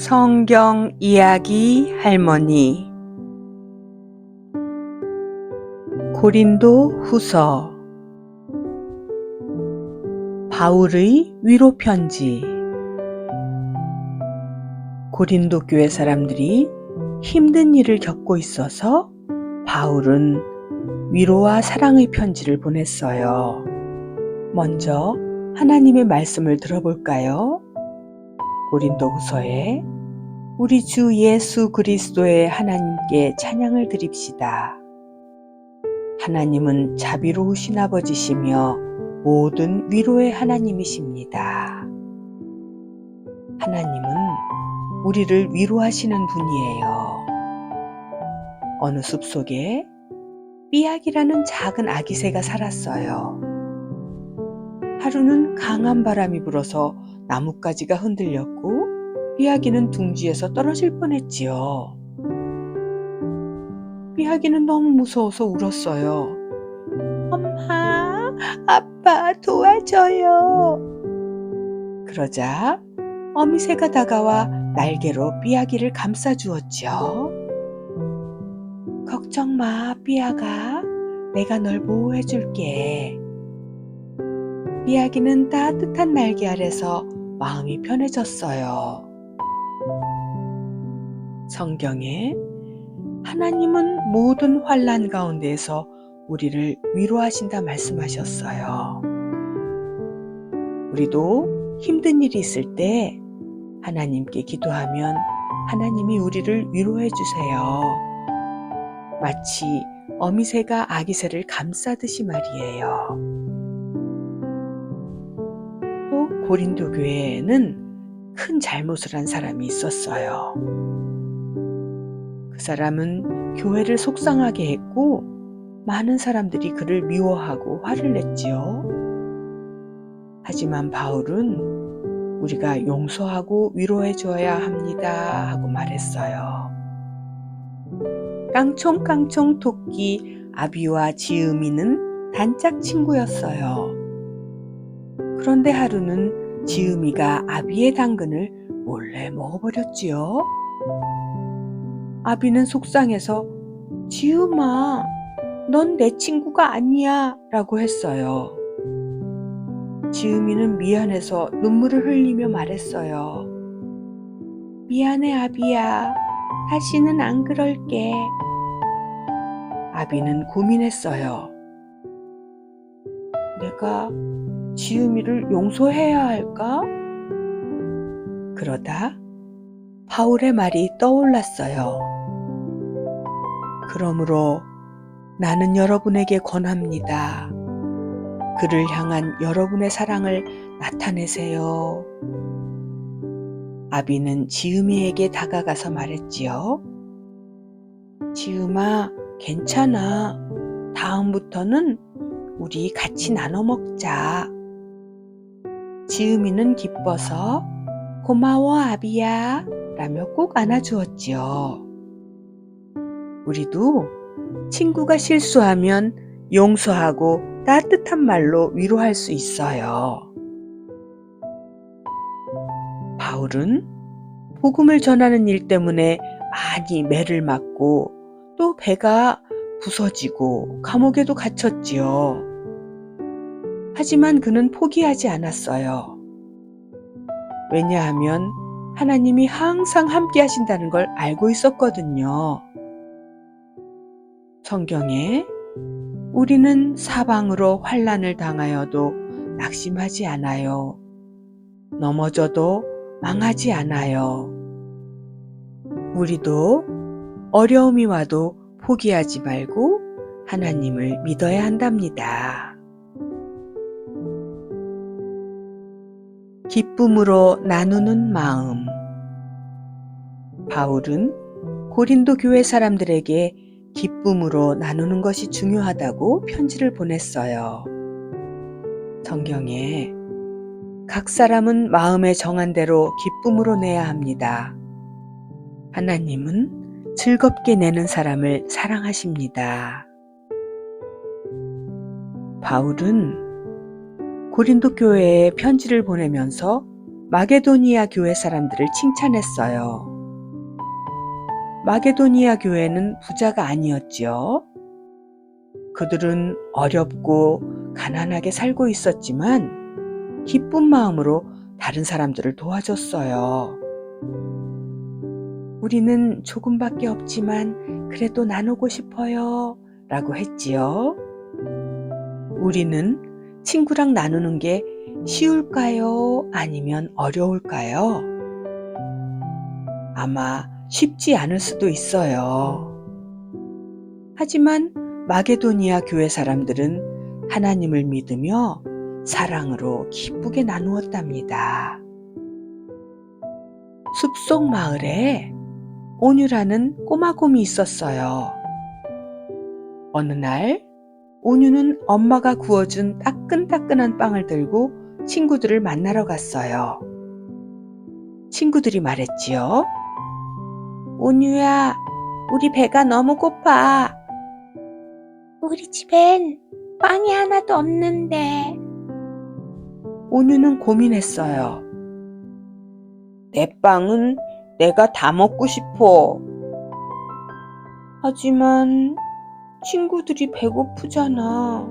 성경 이야기 할머니 고린도 후서 바울의 위로 편지. 고린도 교회 사람들이 힘든 일을 겪고 있어서 바울은 위로와 사랑의 편지를 보냈어요. 먼저 하나님의 말씀을 들어볼까요? 고린도 후서에 우리 주 예수 그리스도의 하나님께 찬양을 드립시다. 하나님은 자비로우신 아버지시며 모든 위로의 하나님이십니다. 하나님은 우리를 위로하시는 분이에요. 어느 숲속에 삐약이라는 작은 아기새가 살았어요. 하루는 강한 바람이 불어서 나뭇가지가 흔들렸고 삐약이는 둥지에서 떨어질 뻔했지요. 삐약이는 너무 무서워서 울었어요. 엄마, 아빠 도와줘요. 그러자 어미새가 다가와 날개로 삐약이를 감싸주었지요. 걱정 마, 삐약아. 내가 널 보호해줄게. 삐약이는 따뜻한 날개 아래서 마음이 편해졌어요. 성경에 하나님은 모든 환난 가운데에서 우리를 위로하신다 말씀하셨어요. 우리도 힘든 일이 있을 때 하나님께 기도하면 하나님이 우리를 위로해 주세요. 마치 어미새가 아기새를 감싸듯이 말이에요. 또 고린도 교회에는 큰 잘못을 한 사람이 있었어요. 그 사람은 교회를 속상하게 했고 많은 사람들이 그를 미워하고 화를 냈지요. 하지만 바울은 우리가 용서하고 위로해 줘야 합니다 하고 말했어요. 깡총깡총 토끼 아비와 지음이는 단짝 친구였어요. 그런데 하루는 지음이가 아비의 당근을 몰래 먹어버렸지요. 아비는 속상해서 지음아, 넌 내 친구가 아니야 라고 했어요. 지음이는 미안해서 눈물을 흘리며 말했어요. 미안해 아비야. 다시는 안 그럴게. 아비는 고민했어요. 내가 지음이를 용서해야 할까? 그러다 바울의 말이 떠올랐어요. 그러므로 나는 여러분에게 권합니다. 그를 향한 여러분의 사랑을 나타내세요. 아비는 지음이에게 다가가서 말했지요. 지음아, 괜찮아. 다음부터는 우리 같이 나눠 먹자. 지음이는 기뻐서 고마워 아비야 라며 꼭 안아주었지요. 우리도 친구가 실수하면 용서하고 따뜻한 말로 위로할 수 있어요. 바울은 복음을 전하는 일 때문에 많이 매를 맞고 또 배가 부서지고 감옥에도 갇혔지요. 하지만 그는 포기하지 않았어요. 왜냐하면 하나님이 항상 함께 하신다는 걸 알고 있었거든요. 성경에 우리는 사방으로 환난을 당하여도 낙심하지 않아요. 넘어져도 망하지 않아요. 우리도 어려움이 와도 포기하지 말고 하나님을 믿어야 한답니다. 기쁨으로 나누는 마음. 바울은 고린도 교회 사람들에게 기쁨으로 나누는 것이 중요하다고 편지를 보냈어요. 성경에 각 사람은 마음에 정한 대로 기쁨으로 내야 합니다. 하나님은 즐겁게 내는 사람을 사랑하십니다. 바울은 고린도 교회에 편지를 보내면서 마게도니아 교회 사람들을 칭찬했어요. 마게도니아 교회는 부자가 아니었지요. 그들은 어렵고 가난하게 살고 있었지만 기쁜 마음으로 다른 사람들을 도와줬어요. 우리는 조금밖에 없지만 그래도 나누고 싶어요 라고 했지요. 우리는 친구랑 나누는 게 쉬울까요? 아니면 어려울까요? 아마 쉽지 않을 수도 있어요. 하지만 마게도니아 교회 사람들은 하나님을 믿으며 사랑으로 기쁘게 나누었답니다. 숲속 마을에 온유라는 꼬마곰이 있었어요. 어느 날 온유는 엄마가 구워준 따끈따끈한 빵을 들고 친구들을 만나러 갔어요. 친구들이 말했지요. 온유야, 우리 배가 너무 고파. 우리 집엔 빵이 하나도 없는데. 온유는 고민했어요. 내 빵은 내가 다 먹고 싶어. 하지만 친구들이 배고프잖아.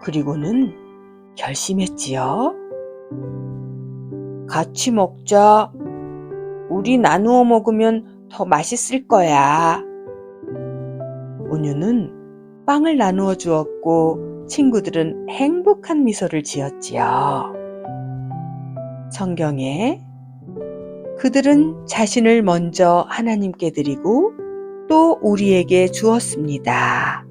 그리고는 결심했지요. 같이 먹자. 우리 나누어 먹으면 더 맛있을 거야. 온유는 빵을 나누어 주었고 친구들은 행복한 미소를 지었지요. 성경에 그들은 자신을 먼저 하나님께 드리고 또 우리에게 주었습니다.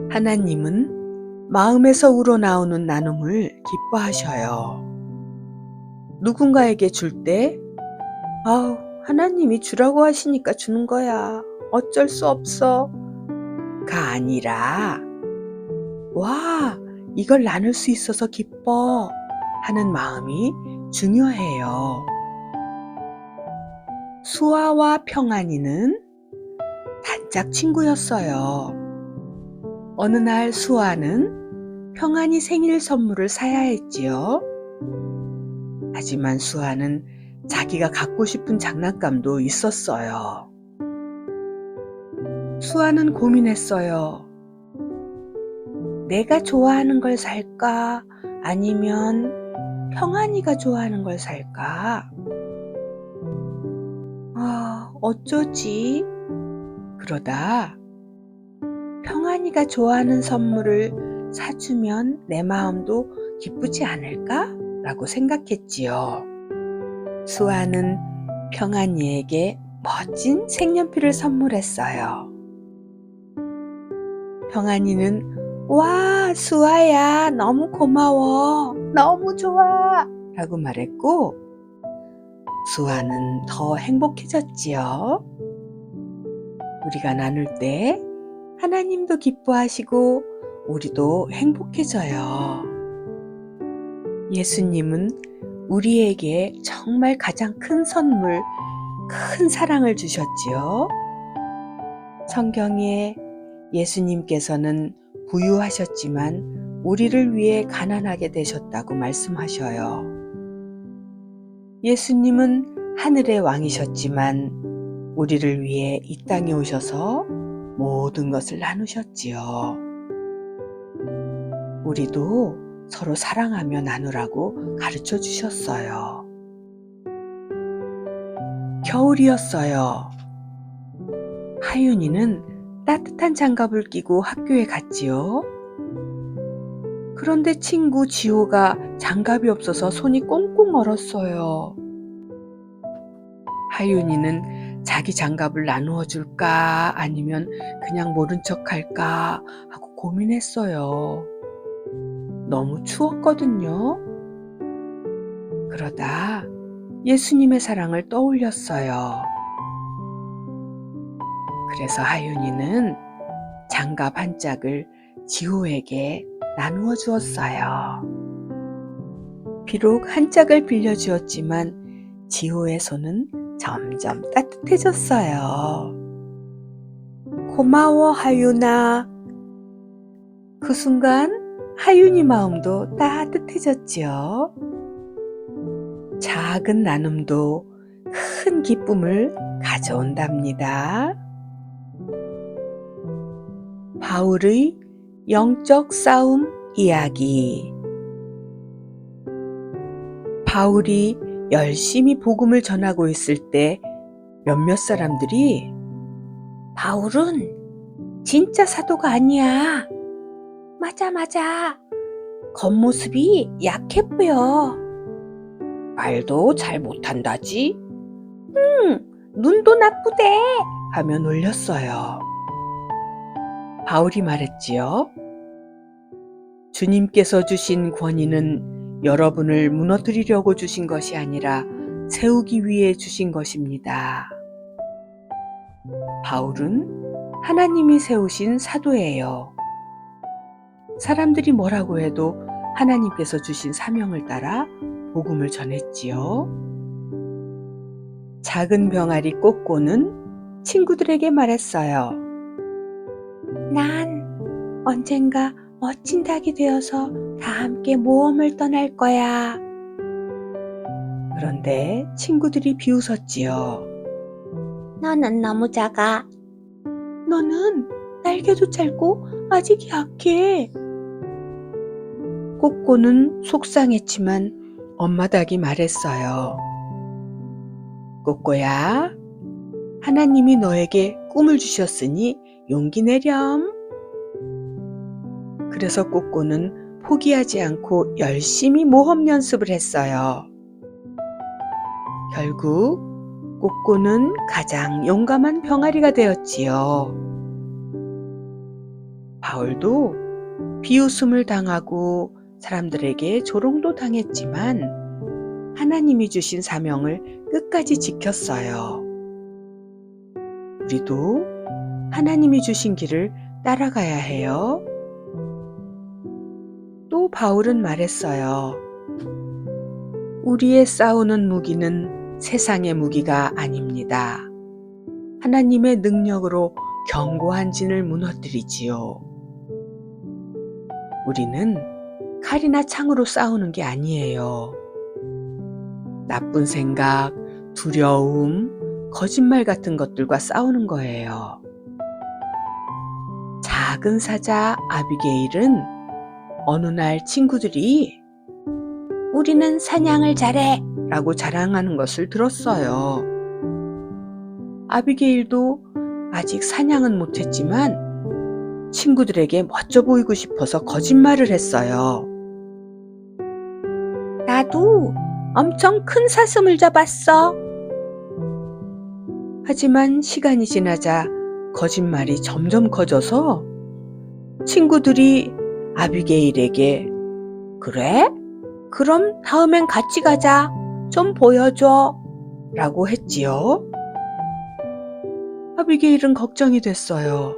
하나님은 마음에서 우러나오는 나눔을 기뻐하셔요. 누군가에게 줄 때, 하나님이 주라고 하시니까 주는 거야. 어쩔 수 없어. 가 아니라, 와, 이걸 나눌 수 있어서 기뻐. 하는 마음이 중요해요. 수아와 평안이는 단짝 친구였어요. 어느 날 수아는 평안이 생일 선물을 사야 했지요. 하지만 수아는 자기가 갖고 싶은 장난감도 있었어요. 수아는 고민했어요. 내가 좋아하는 걸 살까? 아니면 평안이가 좋아하는 걸 살까? 어쩌지? 그러다 평안이가 좋아하는 선물을 사주면 내 마음도 기쁘지 않을까? 라고 생각했지요. 수아는 평안이에게 멋진 색연필을 선물했어요. 평안이는 와, 수아야, 너무 고마워. 너무 좋아. 라고 말했고 수아는 더 행복해졌지요. 우리가 나눌 때 하나님도 기뻐하시고 우리도 행복해져요. 예수님은 우리에게 정말 가장 큰 선물, 큰 사랑을 주셨지요. 성경에 예수님께서는 부유하셨지만 우리를 위해 가난하게 되셨다고 말씀하셔요. 예수님은 하늘의 왕이셨지만 우리를 위해 이 땅에 오셔서 모든 것을 나누셨지요. 우리도 서로 사랑하며 나누라고 가르쳐 주셨어요. 겨울이었어요. 하윤이는 따뜻한 장갑을 끼고 학교에 갔지요. 그런데 친구 지호가 장갑이 없어서 손이 꽁꽁 얼었어요. 하윤이는 자기 장갑을 나누어 줄까 아니면 그냥 모른 척 할까 하고 고민했어요. 너무 추웠거든요. 그러다 예수님의 사랑을 떠올렸어요. 그래서 하윤이는 장갑 한 짝을 지호에게 나누어 주었어요. 비록 한 짝을 빌려주었지만 지호의 손은 점점 따뜻해졌어요. 고마워, 하윤아. 그 순간 하윤이 마음도 따뜻해졌지요. 작은 나눔도 큰 기쁨을 가져온답니다. 바울의 영적 싸움 이야기. 바울이 열심히 복음을 전하고 있을 때 몇몇 사람들이 바울은 진짜 사도가 아니야. 맞아. 겉모습이 약해 보여. 말도 잘 못한다지? 눈도 나쁘대. 하며 놀렸어요. 바울이 말했지요. 주님께서 주신 권위는 여러분을 무너뜨리려고 주신 것이 아니라 세우기 위해 주신 것입니다. 바울은 하나님이 세우신 사도예요. 사람들이 뭐라고 해도 하나님께서 주신 사명을 따라 복음을 전했지요. 작은 병아리 꼬꼬는 친구들에게 말했어요. 난 언젠가 멋진 닭이 되어서 다 함께 모험을 떠날 거야. 그런데 친구들이 비웃었지요. 너는 너무 작아. 너는 날개도 짧고 아직 약해. 꼬꼬는 속상했지만 엄마 닭이 말했어요. 꼬꼬야, 하나님이 너에게 꿈을 주셨으니 용기 내렴. 그래서 꼬꼬는 포기하지 않고 열심히 모험 연습을 했어요. 결국 꼬꼬는 가장 용감한 병아리가 되었지요. 바울도 비웃음을 당하고 사람들에게 조롱도 당했지만 하나님이 주신 사명을 끝까지 지켰어요. 우리도 하나님이 주신 길을 따라가야 해요. 또 바울은 말했어요. 우리의 싸우는 무기는 세상의 무기가 아닙니다. 하나님의 능력으로 견고한 진을 무너뜨리지요. 우리는 칼이나 창으로 싸우는 게 아니에요. 나쁜 생각, 두려움, 거짓말 같은 것들과 싸우는 거예요. 작은 사자 아비게일은 어느 날 친구들이 우리는 사냥을 잘해 라고 자랑하는 것을 들었어요. 아비게일도 아직 사냥은 못했지만 친구들에게 멋져 보이고 싶어서 거짓말을 했어요. 나도 엄청 큰 사슴을 잡았어. 하지만 시간이 지나자 거짓말이 점점 커져서 친구들이 아비게일에게 그래? 그럼 다음엔 같이 가자. 좀 보여줘. 라고 했지요. 아비게일은 걱정이 됐어요.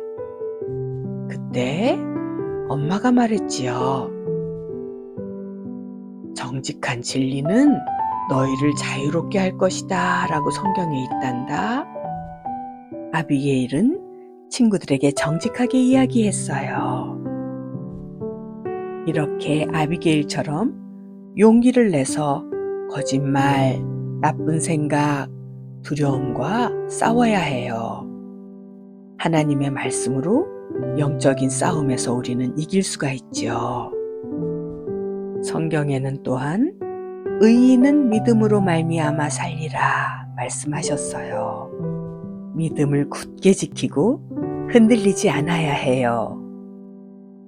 그때 엄마가 말했지요. 정직한 진리는 너희를 자유롭게 할 것이다 라고 성경에 있단다. 아비게일은 친구들에게 정직하게 이야기했어요. 이렇게 아비게일처럼 용기를 내서 거짓말, 나쁜 생각, 두려움과 싸워야 해요. 하나님의 말씀으로 영적인 싸움에서 우리는 이길 수가 있지요. 성경에는 또한 의인은 믿음으로 말미암아 살리라 말씀하셨어요. 믿음을 굳게 지키고 흔들리지 않아야 해요.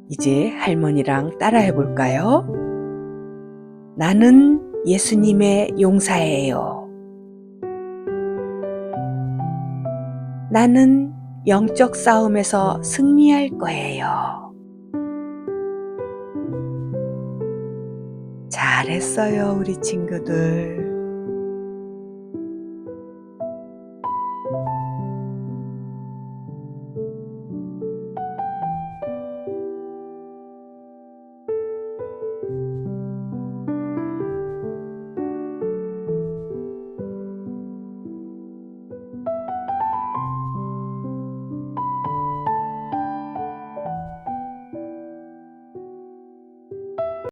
이제 할머니랑 따라해 볼까요? 나는 예수님의 용사예요. 나는 영적 싸움에서 승리할 거예요. 잘했어요, 우리 친구들.